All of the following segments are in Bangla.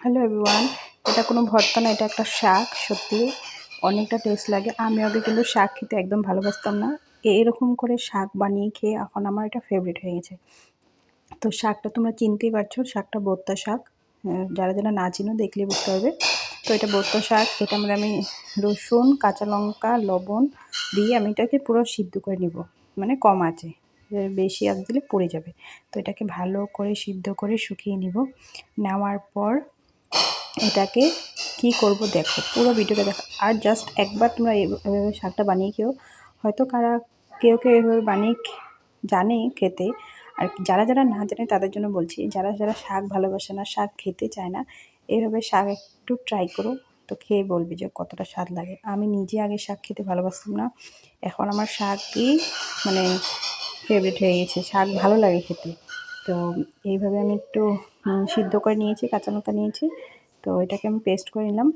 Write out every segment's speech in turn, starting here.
হ্যালো এভরিওয়ান, এটা কোনো ভর্তা না, এটা একটা শাক। সত্যি অনেকটা টেস্ট লাগে। আমি আগে কিন্তু শাক খেতে একদম ভালোবাসতাম না। এরকম করে শাক বানিয়ে খেয়ে এখন আমার এটা ফেভারিট হয়ে গেছে। তো শাকটা তোমরা চিনতেই পারছো, শাকটা বোত্তা শাক। যারা যারা না চিনো দেখলেই বুঝতে পারবে। তো এটা বোত্তা শাক। এটা আমি রসুন, কাঁচা লঙ্কা, লবণ দিয়ে আমি এটাকে পুরো সিদ্ধ করে নিব, মানে কম আঁচে। বেশি আঁচ দিলে পুড়ে যাবে। তো এটাকে ভালো করে সিদ্ধ করে শুকিয়ে নিব। নেওয়ার পর এটাকে কি করব দেখো, পুরো ভিডিওটা দেখো। আর জাস্ট একবার তোমরা এভাবে শাকটা বানিয়ে খেও। হয়তো কেউ এভাবে বানিয়ে জানে খেতে। আর যারা যারা না জানে তাদের জন্য বলছি, যারা যারা শাক ভালোবাসে না, শাক খেতে চায় না, এভাবে শাক একটু ট্রাই করো। তো খেয়ে বলবি যে কতটা স্বাদ লাগে। আমি নিজে আগে শাক খেতে ভালোবাসতাম না, এখন আমার শাকই মানে ফেভারিট হয়ে গেছে। শাক ভালো লাগে খেতে। তো এইভাবে আমি একটু সিদ্ধ করে নিয়েছি, কাঁচা লঙ্কা নিয়েছি। তো এটাকে আমি পেস্ট করে নিলাম।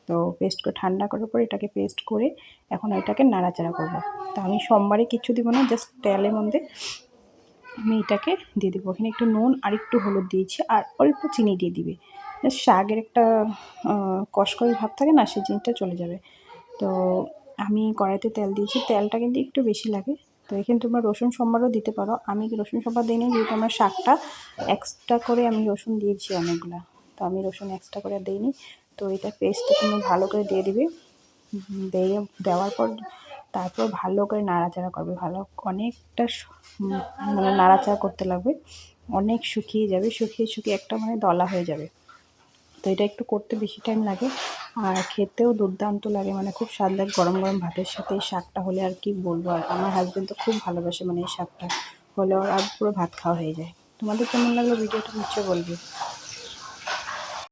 তো পেস্ট করে ঠান্ডা করার পর এটাকে পেস্ট করে এখন এটাকে নাড়াচাড়া করব। তো আমি সোমবারে কিচ্ছু দিব না, জাস্ট তেলের মধ্যে আমি এটাকে দিয়ে দেবো। এখানে একটু নুন আর একটু হলুদ দিয়েছি, আর অল্প চিনি দিয়ে দিবে। শাকের একটা কষকষে ভাব থাকে না, সেই জিনিসটা চলে যাবে। তো আমি কড়াইতে তেল দিয়েছি, তেলটা কিন্তু একটু বেশি লাগে। তো এখানে তোমরা রসুন সম্বারও দিতে পারো। আমি রসুন সম্বার দিই নি, যেহেতু আমার শাকটা এক্সট্রা করে আমি রসুন দিয়েছি অনেকগুলা। তো আমি রসুন এক্সট্রা করে দিইনি। তো এটা পেস্টটা তুমি ভালো করে দিয়ে দিবে। দেওয়ার পর তারপর ভালো করে নাড়াচাড়া করবে। অনেকটা মানে নাড়াচাড়া করতে লাগবে। অনেক শুকিয়ে যাবে, শুকিয়ে একটা মানে দলা হয়ে যাবে। তো এটা একটু করতে বেশি টাইম লাগে, আর খেতেও দুর্দান্ত লাগে, মানে খুব স্বাদ লাগে। গরম গরম ভাতের সাথে এই শাকটা হলে আর কি বলবো। আর আমার হাজব্যান্ড তো খুব ভালোবাসে, মানে এই শাকটা হলে আর পুরো ভাত খাওয়া হয়ে যায়। তোমাদের কেমন লাগলো ভিডিওটা নিশ্চয়ই বলবে।